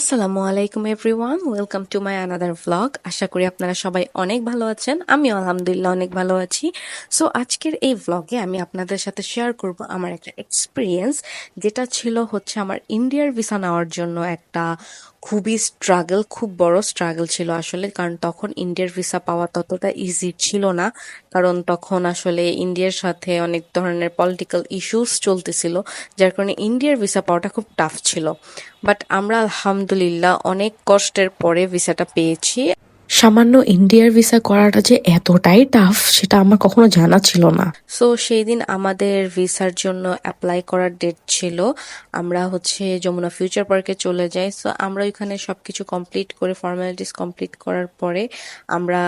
আসসালামু আলাইকুম everyone, welcome to my another vlog. আশা করি আপনারা সবাই অনেক ভালো আছেন। আমিও আলহামদুলিল্লাহ অনেক ভালো আছি। সো আজকের এই ভ্লগে আমি আপনাদের সাথে শেয়ার করব আমার একটা এক্সপিরিয়েন্স, যেটা ছিল হচ্ছে আমার ইন্ডিয়ার ভিসা নেওয়ার জন্য একটা খুবই স্ট্রাগল, খুব বড় স্ট্রাগল ছিল আসলে। কারণ তখন ইন্ডিয়ার ভিসা পাওয়া ততটা ইজি ছিল না, কারণ তখন আসলে ইন্ডিয়ার সাথে অনেক ধরনের পলিটিক্যাল ইস্যুস চলতেছিল, যার কারণে ইন্ডিয়ার ভিসা পাওয়াটা খুব টাফ ছিল। বাট আমরা আলহামদুলিল্লাহ অনেক কষ্টের পরে ভিসাটা পেয়েছি। সামান্য ইন্ডিয়ার ভিসা করাটা যে এতটাই টাফ সেটা আমার কখনো জানা ছিল না। সো সেই দিন আমাদের ভিসার জন্য অ্যাপ্লাই করার ডেট ছিল। আমরা হচ্ছে যমুনা ফিউচার পার্কে চলে যাই। সো আমরা ওইখানে সবকিছু কমপ্লিট করে, ফর্মালিটিস কমপ্লিট করার পরে আমরা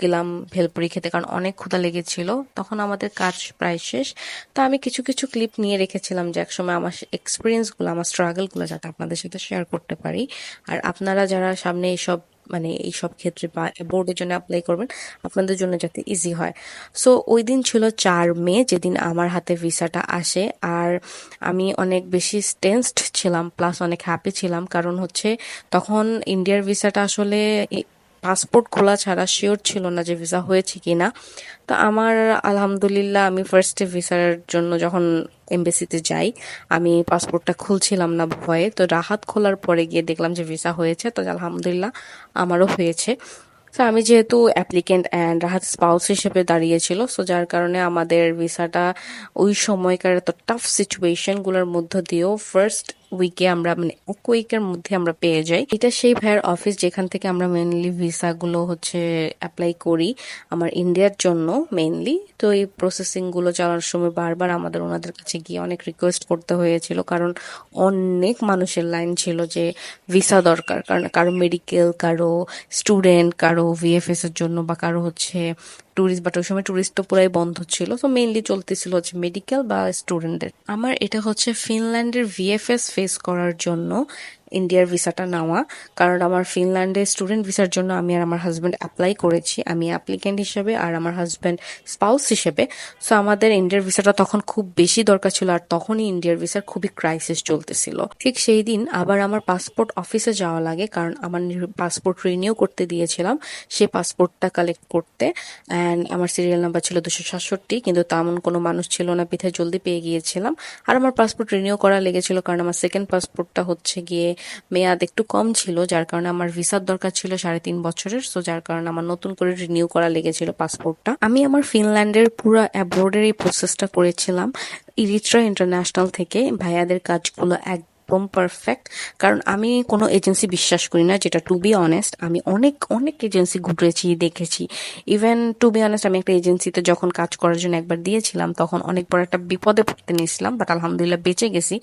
গেলাম ভেলপুরি খেতে, কারণ অনেক ক্ষুধা লেগেছিল। তখন আমাদের কাজ প্রায় শেষ। তো আমি কিছু কিছু ক্লিপ নিয়ে রেখেছিলাম যে একসময় আমার এক্সপিরিয়েন্সগুলো, আমার স্ট্রাগলগুলো যাতে আপনাদের সাথে শেয়ার করতে পারি। আর আপনারা যারা সামনে এইসব এইসব ক্ষেত্রে বা বোর্ডের জন্য অ্যাপ্লাই করবেন, আপনাদের জন্য যাতে ইজি হয়। সো ওই দিন ছিল 4 মে, যেদিন আমার হাতে ভিসাটা আসে। আর আমি অনেক বেশি টেন্সড ছিলাম, প্লাস অনেক হ্যাপি ছিলাম, কারণ হচ্ছে তখন ইন্ডিয়ার ভিসাটা আসলে পাসপোর্ট খোলা ছাড়া শিওর ছিল না যে ভিসা হয়েছে কিনা। তো আমার আলহামদুলিল্লাহ, আমি ফার্স্টে ভিসার জন্য যখন এমবেসিতে যাই, আমি পাসপোর্টটা খুলছিলাম না ভয়ে। তো রাহাত খোলার পরে গিয়ে দেখলাম যে ভিসা হয়েছে। তো আলহামদুলিল্লাহ আমারও হয়েছে। তো আমি যেহেতু অ্যাপ্লিকেন্ট অ্যান্ড রাহাত স্পাউস হিসেবে দাঁড়িয়েছিল, সো যার কারণে আমাদের ভিসাটা ওই সময়কার এত টাফ সিচুয়েশন গুলোর মধ্য দিয়েও ফার্স্ট উইকে আমরা, এক উইকের মধ্যে আমরা পেয়ে যাই। এটা সেই ভাইয়ের অফিস যেখান থেকে আমরা মেনলি ভিসা গুলো হচ্ছে অ্যাপ্লাই করি আমার ইন্ডিয়ার জন্য মেইনলি। তো এই প্রসেসিং গুলো চালানোর সময় বারবার আমাদের ওনাদের কাছে গিয়ে অনেক রিকোয়েস্ট করতে হয়েছিল, কারণ অনেক মানুষের লাইন ছিল যে ভিসা দরকার, কারণ কারো মেডিকেল, কারো স্টুডেন্ট, কারো ভিএফএস এর জন্য, বা কারো হচ্ছে ট্যুরিস্ট। বাট ওই সময় ট্যুরিস্ট তো পুরাই বন্ধ ছিল, তো মেইনলি চলতেছিল হচ্ছে মেডিকেল বা স্টুডেন্টদের। আমার এটা হচ্ছে ফিনল্যান্ডের ভিএফএস ফেস করার জন্য ইন্ডিয়ার ভিসাটা নেওয়া। কারণ আমার ফিনল্যান্ডে স্টুডেন্ট ভিসার জন্য আমি আর আমার হাজব্যান্ড অ্যাপ্লাই করেছি, আমি অ্যাপ্লিকেন্ট হিসেবে আর আমার হাজব্যান্ড স্পাউস হিসেবে। সো আমাদের ইন্ডিয়ার ভিসাটা তখন খুব বেশি দরকার ছিল, আর তখনই ইন্ডিয়ার ভিসার খুবই ক্রাইসিস চলতেছিল। ঠিক সেই দিন আবার আমার পাসপোর্ট অফিসে যাওয়া লাগে, কারণ আমার পাসপোর্ট রিনিউ করতে দিয়েছিলাম, সেই পাসপোর্টটা কালেক্ট করতে। অ্যান্ড আমার সিরিয়াল নাম্বার ছিল 267, কিন্তু তেমন কোনো মানুষ ছিল না, বিধায় জলদি পেয়ে গিয়েছিলাম। আর আমার পাসপোর্ট রিনিউ করা লেগেছিল, কারণ আমার সেকেন্ড পাসপোর্টটা হচ্ছে গিয়ে মেয়াদ একটু কম ছিল, যার কারণে আমার ভিসার দরকার ছিল 3.5 বছরের। সো যার কারণে আমার নতুন করে রিনিউ করা লেগেছিল পাসপোর্টটা। আমি আমার ফিনল্যান্ডের পুরো অ্যাব্রোডের এই প্রসেসটা করেছিলাম ইরিট্রা ইন্টারন্যাশনাল থেকে। ভাইয়াদের কাজগুলো একদম পারফেক্ট, কারণ আমি কোনো এজেন্সি বিশ্বাস করি না, যেটা টু বি অনেস্ট। আমি অনেক অনেক এজেন্সি ঘুরেছি, দেখেছি। ইভেন টু বি অনেস্ট, আমি একটা এজেন্সিতে যখন কাজ করার জন্য একবার দিয়েছিলাম, তখন অনেক বড় একটা বিপদে পড়তে নিয়েছিলাম, বাট আলহামদুলিল্লাহ বেঁচে গেছি।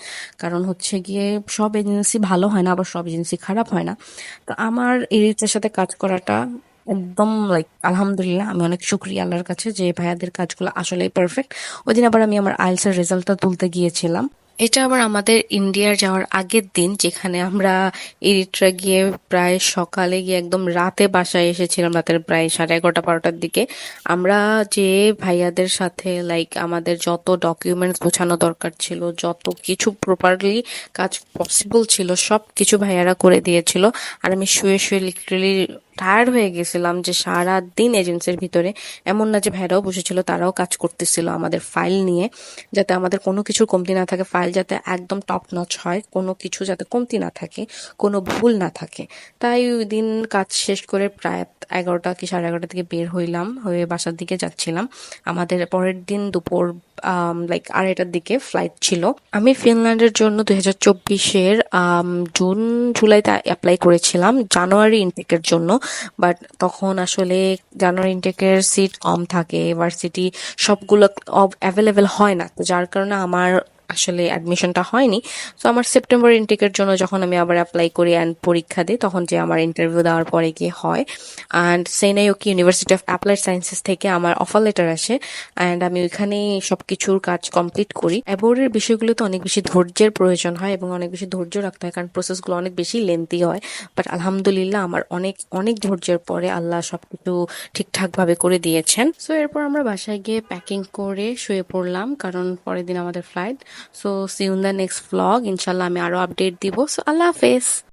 কারণ হচ্ছে গিয়ে সব এজেন্সি ভালো হয় না, আবার সব এজেন্সি খারাপ হয় না। তো আমার এরিটসের সাথে কাজ করাটা একদম আলহামদুলিল্লাহ, আমি অনেক শুক্রিয়া আল্লাহর কাছে যে ভাইয়াদের কাজগুলো আসলেই পারফেক্ট। ওই দিন আবার আমি আমার আইএলটিএস এর রেজাল্টটা তুলতে গিয়েছিলাম। এটা আবার আমাদের ইন্ডিয়ার যাওয়ার আগের দিন, যেখানে আমরা এরিট্রা গিয়ে প্রায় সকালে গিয়ে একদম রাতে বাসায় এসেছিলাম, রাতের প্রায় 11:30-12টার দিকে। আমরা যে ভাইয়াদের সাথে আমাদের যত ডকুমেন্টস গোছানো দরকার ছিল, যত কিছু প্রপারলি কাজ পসিবল ছিল, সব কিছু ভাইয়ারা করে দিয়েছিল। আর আমি শুয়ে শুয়ে লিটারেলি টায়ার্ড হয়ে গেছিলাম যে সারা দিন এজেন্সির ভিতরে। এমন না যে ভাইরাও বসেছিল, তারাও কাজ করতেছিল আমাদের ফাইল নিয়ে, যাতে আমাদের কোনো কিছুর কমতি না থাকে, ফাইল যাতে একদম টপ নচ হয়, কোনো কিছু যাতে কমতি না থাকে, কোনো ভুল না থাকে। তাই ওই দিন কাজ শেষ করে প্রায় 11টা কি 11:30 থেকে বের হইলাম, হয়ে বাসার দিকে যাচ্ছিলাম। আমাদের পরের দিন দুপুর 2:30টার দিকে ফ্লাইট ছিল। আমি ফিনল্যান্ডের জন্য 2024-এর জুন জুলাইতে অ্যাপ্লাই করেছিলাম জানুয়ারি ইনটেকের জন্য। বাট তখন আসলে জানুয়ারি ইনটেকের সিট কম থাকে, ভার্সিটি সবগুলো অ্যাভেলেবেল হয় না, তো যার কারণে আমার আসলে অ্যাডমিশনটা হয়নি। তো আমার সেপ্টেম্বর ইনটেকের জন্য যখন আমি আবার অ্যাপ্লাই করি অ্যান্ড পরীক্ষা দিই, তখন যে আমার ইন্টারভিউ দেওয়ার পরে গিয়ে হয়। And Seinäjoki university of applied sciences থেকে আমার অফার লেটার আসে, অ্যান্ড আমি ওইখানেই সবকিছুর কাজ কমপ্লিট করি। অ্যাবোর্ডের বিষয়গুলোতে অনেক বেশি ধৈর্যের প্রয়োজন হয় এবং অনেক বেশি ধৈর্য রাখতে হয়, কারণ প্রসেসগুলো অনেক বেশি লেন্থি হয়। বাট আলহামদুলিল্লাহ আমার অনেক অনেক ধৈর্যের পরে আল্লাহ সবকিছু ঠিকঠাক ভাবে করে দিয়েছেন। সো এরপর আমরা বাসায় গিয়ে প্যাকিং করে শুয়ে পড়লাম, কারণ পরের দিন আমাদের flight. So see you in the next vlog. ইনশাল্লাহ আমি আরো আপডেট দিব। সো আল্লাহ হাফেজ।